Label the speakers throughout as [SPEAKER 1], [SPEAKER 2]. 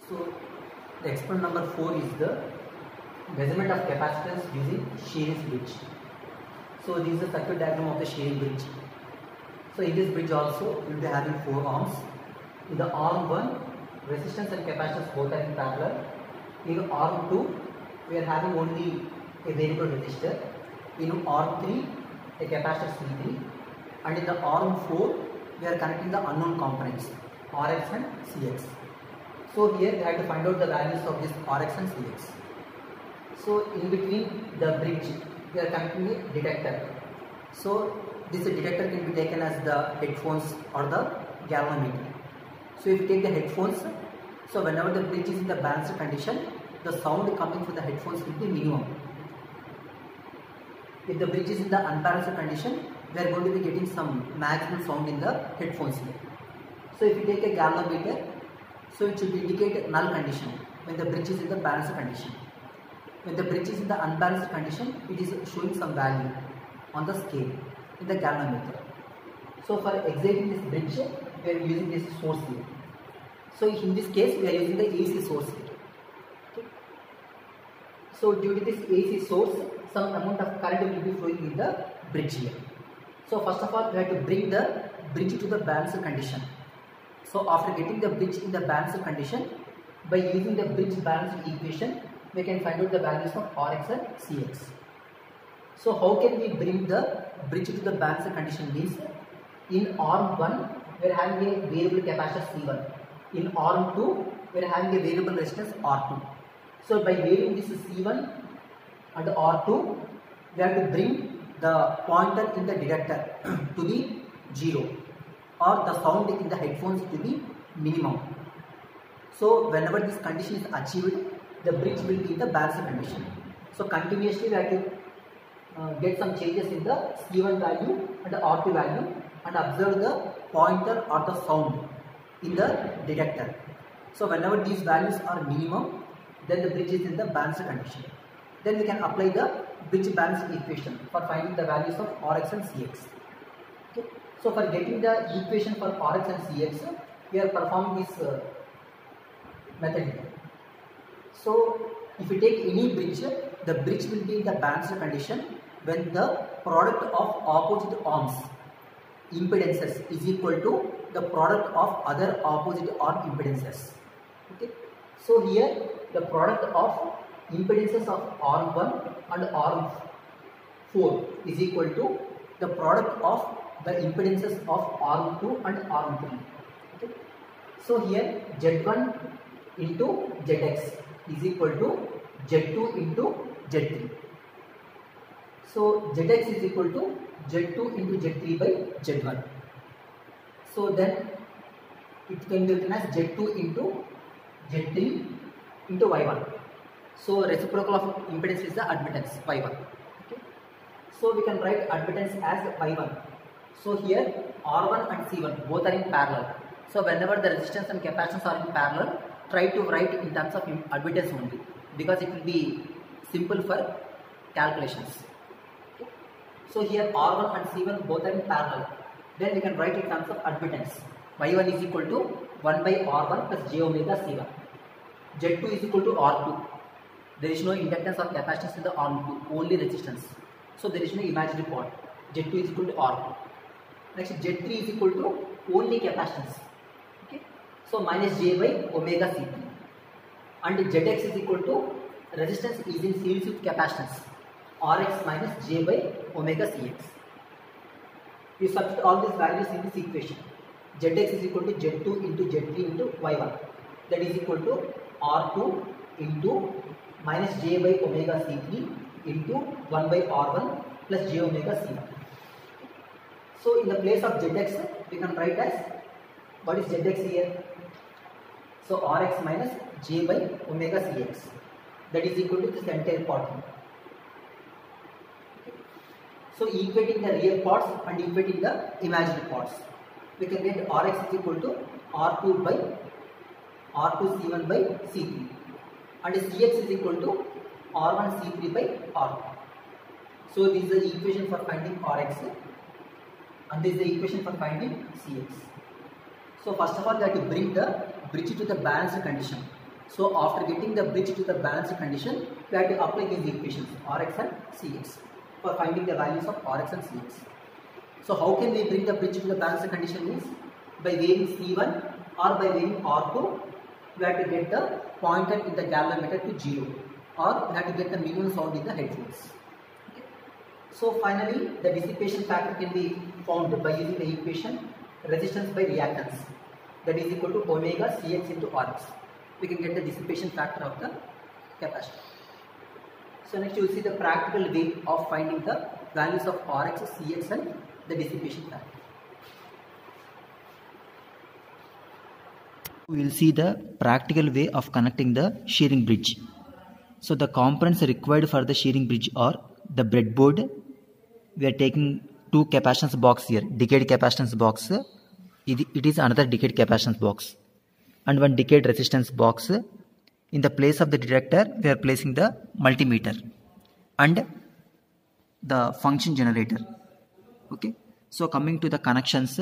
[SPEAKER 1] So the experiment number 4 is the measurement of capacitance using series bridge. So this is the circuit diagram of the series bridge. So in this bridge also we will be having 4 arms. In the arm 1, resistance and capacitance both are in parallel. In arm 2, we are having only a variable resistor. In arm 3, a capacitor C3, and in the arm 4, we are connecting the unknown components Rx and Cx. So here we have to find out the values of this Rx and Cx. So in between the bridge, we are connecting a detector. So this detector can be taken as the headphones or the galvanometer. So if you take the headphones, so whenever the bridge is in the balanced condition, the sound coming from the headphones will be minimum. If the bridge is in the unbalanced condition, we are going to be getting some maximum sound in the headphones here. So if you take a galvanometer, so it should indicate null condition when the bridge is in the balanced condition. When the bridge is in the unbalanced condition, it is showing some value on the scale in the galvanometer. So for exciting this bridge, we are using this source here. So in this case, we are using the AC source here. Okay. So due to this AC source, some amount of current will be flowing in the bridge here. So first of all, we have to bring the bridge to the balanced condition. So after getting the bridge in the balanced condition, by using the bridge balanced equation, we can find out the values of Rx and Cx. So how can we bring the bridge to the balanced condition means, in arm 1, we are having a variable capacitor C1. In arm 2, we are having a variable resistance R2. So by varying this C1 and R2, we have to bring the pointer in the detector to be 0 or the sound in the headphones to be minimum. So whenever this condition is achieved, the bridge will be in the balanced condition. So continuously we have to get some changes in the C1 value and the R2 value and observe the pointer or the sound in the detector. So whenever these values are minimum, then the bridge is in the balanced condition. Then we can apply the bridge balance equation for finding the values of Rx and Cx. Okay. So for getting the equation for Rx and Cx, we are performing this method here. So if you take any bridge, the bridge will be in the balanced condition when the product of opposite arms impedances is equal to the product of other opposite arm impedances. Okay. So here the product of impedances of arm 1 and arm 4 is equal to the product of the impedances of arm 2 and arm 3. Okay. So here Z1 into Zx is equal to Z2 into Z3. So Zx is equal to Z2 into Z3 by Z1. So then it can be written as Z2 into Z3 into Y1. So reciprocal of impedance is the admittance Y1. Okay. So we can write admittance as Y1. So here R1 and C1 both are in parallel. So whenever the resistance and capacitance are in parallel, try to write in terms of admittance only, because it will be simple for calculations. Okay. So here R1 and C1 both are in parallel. Then we can write in terms of admittance. Y1 is equal to 1 by R1 plus j omega C1. Z2 is equal to R2. There is no inductance or capacitance in the arm 2, only resistance. So there is no imaginary part. Z2 is equal to R2. Next Z3 is equal to only capacitance. Okay. So minus j by omega C3. And Zx is equal to resistance is in series with capacitance. Rx minus j by omega Cx. You substitute all these values in this equation. Zx is equal to Z2 into Z3 into Y1. That is equal to R2 into minus j by omega C3 into 1 by R1 plus j omega C1. So in the place of Zx, we can write as, what is Zx here? So Rx minus j by omega Cx. That is equal to this entire part. So equating the real parts and equating the imaginary parts, we can get Rx is equal to R2 by R2 C1 by C3, and Cx is equal to R1 C3 by R2. So this is the equation for finding Rx and this is the equation for finding Cx. So first of all, we have to bring the bridge to the balanced condition. So after getting the bridge to the balanced condition, we have to apply these equations Rx and Cx for finding the values of Rx and Cx. So how can we bring the bridge to the balanced condition means by varying C1 or by varying R2, we have to get the pointer in the galvanometer to 0 or we have to get the minimum sound in the headphones. Okay. So finally the dissipation factor can be found by using the equation resistance by reactance, that is equal to omega Cx into Rx. We can get the dissipation factor of the capacitor. So next you will see the practical way of finding the values of Rx, Cx and the dissipation factor.
[SPEAKER 2] We will see the practical way of connecting the shearing bridge. So the components required for the shearing bridge are the breadboard. We are taking two capacitance box here, decayed capacitance box. It is another decayed capacitance box and one decayed resistance box. In the place of the detector, we are placing the multimeter and the function generator. Okay. So coming to the connections.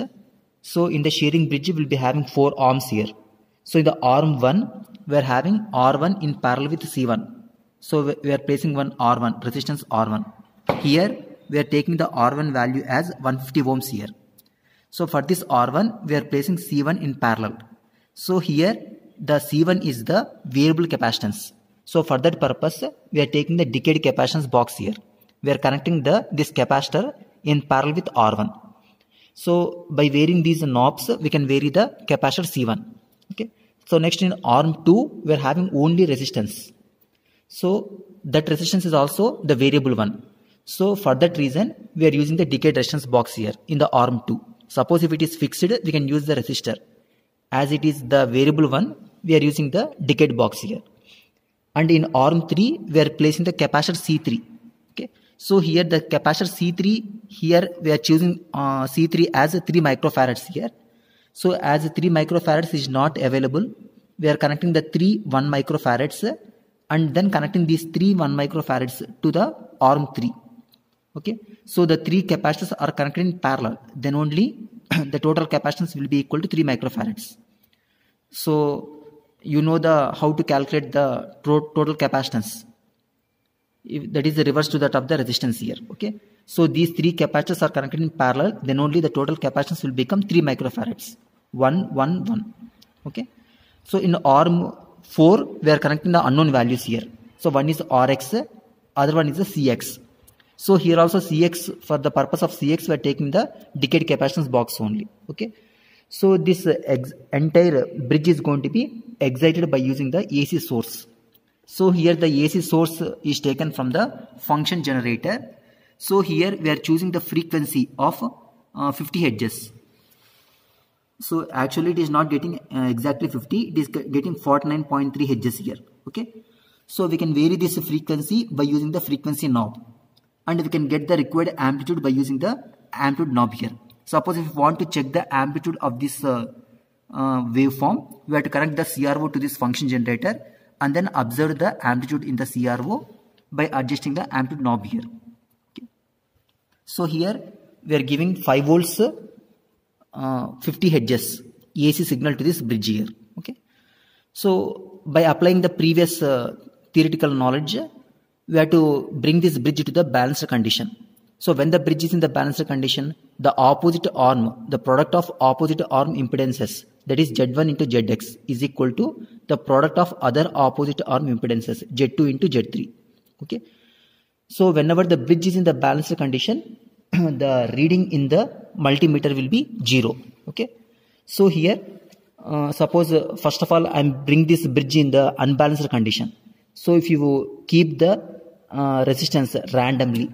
[SPEAKER 2] So in the shearing bridge, we will be having 4 arms here. So in the arm 1, we are having R1 in parallel with C1. So we are placing one R1, resistance R1. Here we are taking the R1 value as 150 ohms here. So for this R1, we are placing C1 in parallel. So here the C1 is the variable capacitance. So for that purpose, we are taking the decayed capacitance box here. We are connecting this capacitor in parallel with R1. So by varying these knobs, we can vary the capacitor C1. Okay. So next in arm 2, we are having only resistance. So that resistance is also the variable one. So for that reason, we are using the decayed resistance box here in the arm 2. Suppose if it is fixed, we can use the resistor. As it is the variable one, we are using the decayed box here. And in arm 3, we are placing the capacitor C3. Okay. So here the capacitor C3, here we are choosing C3 as 3 microfarads here. So as 3 microfarads is not available, we are connecting the 3 1 microfarads and then connecting these 3 1 microfarads to the arm 3. Okay. So the 3 capacitors are connected in parallel. Then only the total capacitance will be equal to 3 microfarads. So you know how to calculate the total capacitance. That is the reverse to that of the resistance here. Okay. So these 3 capacitors are connected in parallel. Then only the total capacitance will become 3 microfarads. 1, 1, 1. Okay. So in arm 4, we are connecting the unknown values here. So one is Rx, other one is the Cx. So here also Cx, for the purpose of Cx, we are taking the decayed capacitance box only. Okay. So this entire bridge is going to be excited by using the AC source. So here the AC source is taken from the function generator. So here we are choosing the frequency of 50 hertz. So actually it is not getting exactly 50, it is getting 49.3 hertz here. Okay. So we can vary this frequency by using the frequency knob. And we can get the required amplitude by using the amplitude knob here. Suppose if you want to check the amplitude of this waveform, we have to connect the CRO to this function generator and then observe the amplitude in the CRO by adjusting the amplitude knob here. Okay. So here we are giving 5 volts 50 hertz AC signal to this bridge here. Okay. So by applying the previous theoretical knowledge, we have to bring this bridge to the balanced condition. So when the bridge is in the balanced condition, the opposite arm, the product of opposite arm impedances, that is Z1 into Zx, is equal to the product of other opposite arm impedances, Z2 into Z3. Okay. So whenever the bridge is in the balanced condition, the reading in the multimeter will be 0. Okay. So here, suppose first of all I am bring this bridge in the unbalanced condition. So if you keep the resistance randomly,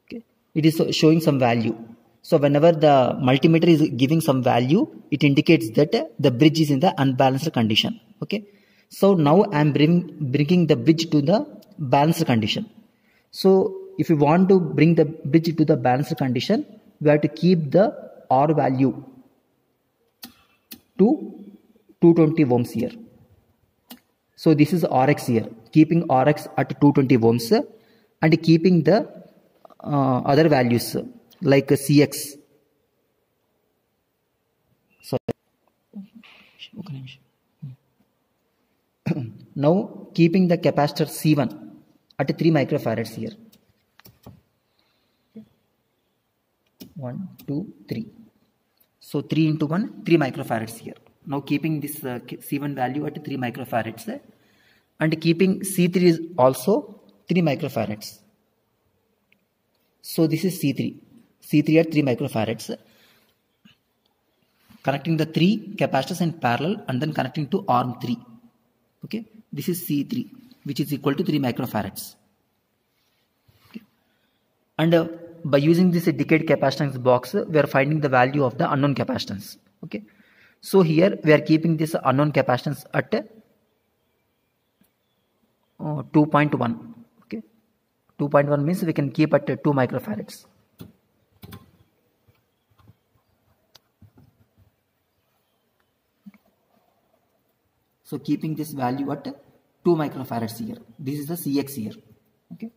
[SPEAKER 2] okay, it is showing some value. So whenever the multimeter is giving some value, it indicates that the bridge is in the unbalanced condition. Okay. So now I am bringing the bridge to the balanced condition. So if you want to bring the bridge to the balanced condition, we have to keep the R value to 220 ohms here. So this is Rx here, keeping Rx at 220 ohms and keeping the other values like Cx. Sorry. Now keeping the capacitor C1 at 3 microfarads here. 1, 2, 3. So 3 into 1, 3 microfarads here. Now keeping this C1 value at 3 microfarads and keeping C3 is also 3 microfarads. So this is C3. C3 at 3 microfarads. Connecting the 3 capacitors in parallel and then connecting to arm 3. Okay. This is C3, which is equal to 3 microfarads. Okay. And by using this decayed capacitance box, we are finding the value of the unknown capacitance. Okay. So here we are keeping this unknown capacitance at 2.1. Okay. 2.1 means we can keep at 2 microfarads. So keeping this value at 2 microfarads here. This is the Cx here. Okay.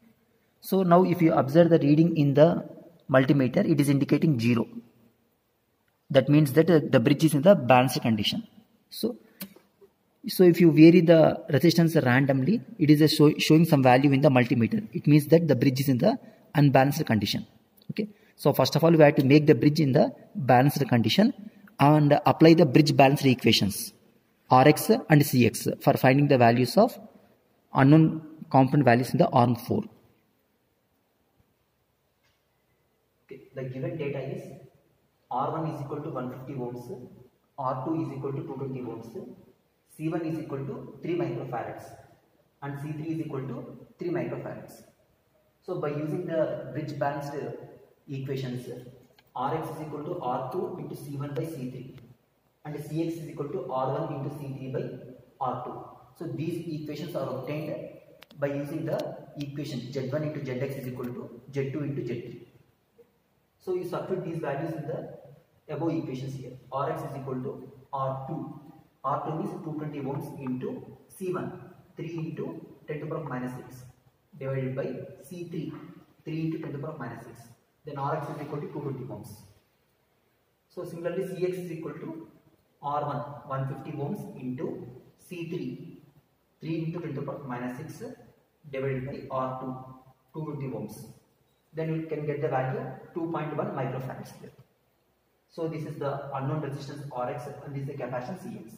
[SPEAKER 2] So now if you observe the reading in the multimeter, it is indicating 0. That means that the bridge is in the balanced condition. So if you vary the resistance randomly, it is showing some value in the multimeter. It means that the bridge is in the unbalanced condition. Okay. So first of all, we have to make the bridge in the balanced condition and apply the bridge balanced equations Rx and Cx for finding the values of unknown component values in the arm 4.
[SPEAKER 1] Okay. The given data is R1 is equal to 150 ohms, R2 is equal to 220 ohms, C1 is equal to 3 microfarads and C3 is equal to 3 microfarads. So by using the bridge balanced equations, Rx is equal to R2 into C1 by C3 and Cx is equal to R1 into C3 by R2. So these equations are obtained by using the equation Z1 into Zx is equal to Z2 into Z3. So you substitute these values in the above equations here. Rx is equal to R2. R2 means 220 ohms into C1, 3 into 10 to the power minus 6 divided by C3, 3 into 10 to the power minus 6. Then Rx is equal to 220 ohms. So similarly Cx is equal to R1, 150 ohms into C3, 3 into 10 to the power minus 6 divided by R2, 220 ohms. Then you can get the value 2.1 microfarads here. So this is the unknown resistance Rx and this is the capacitance Cx.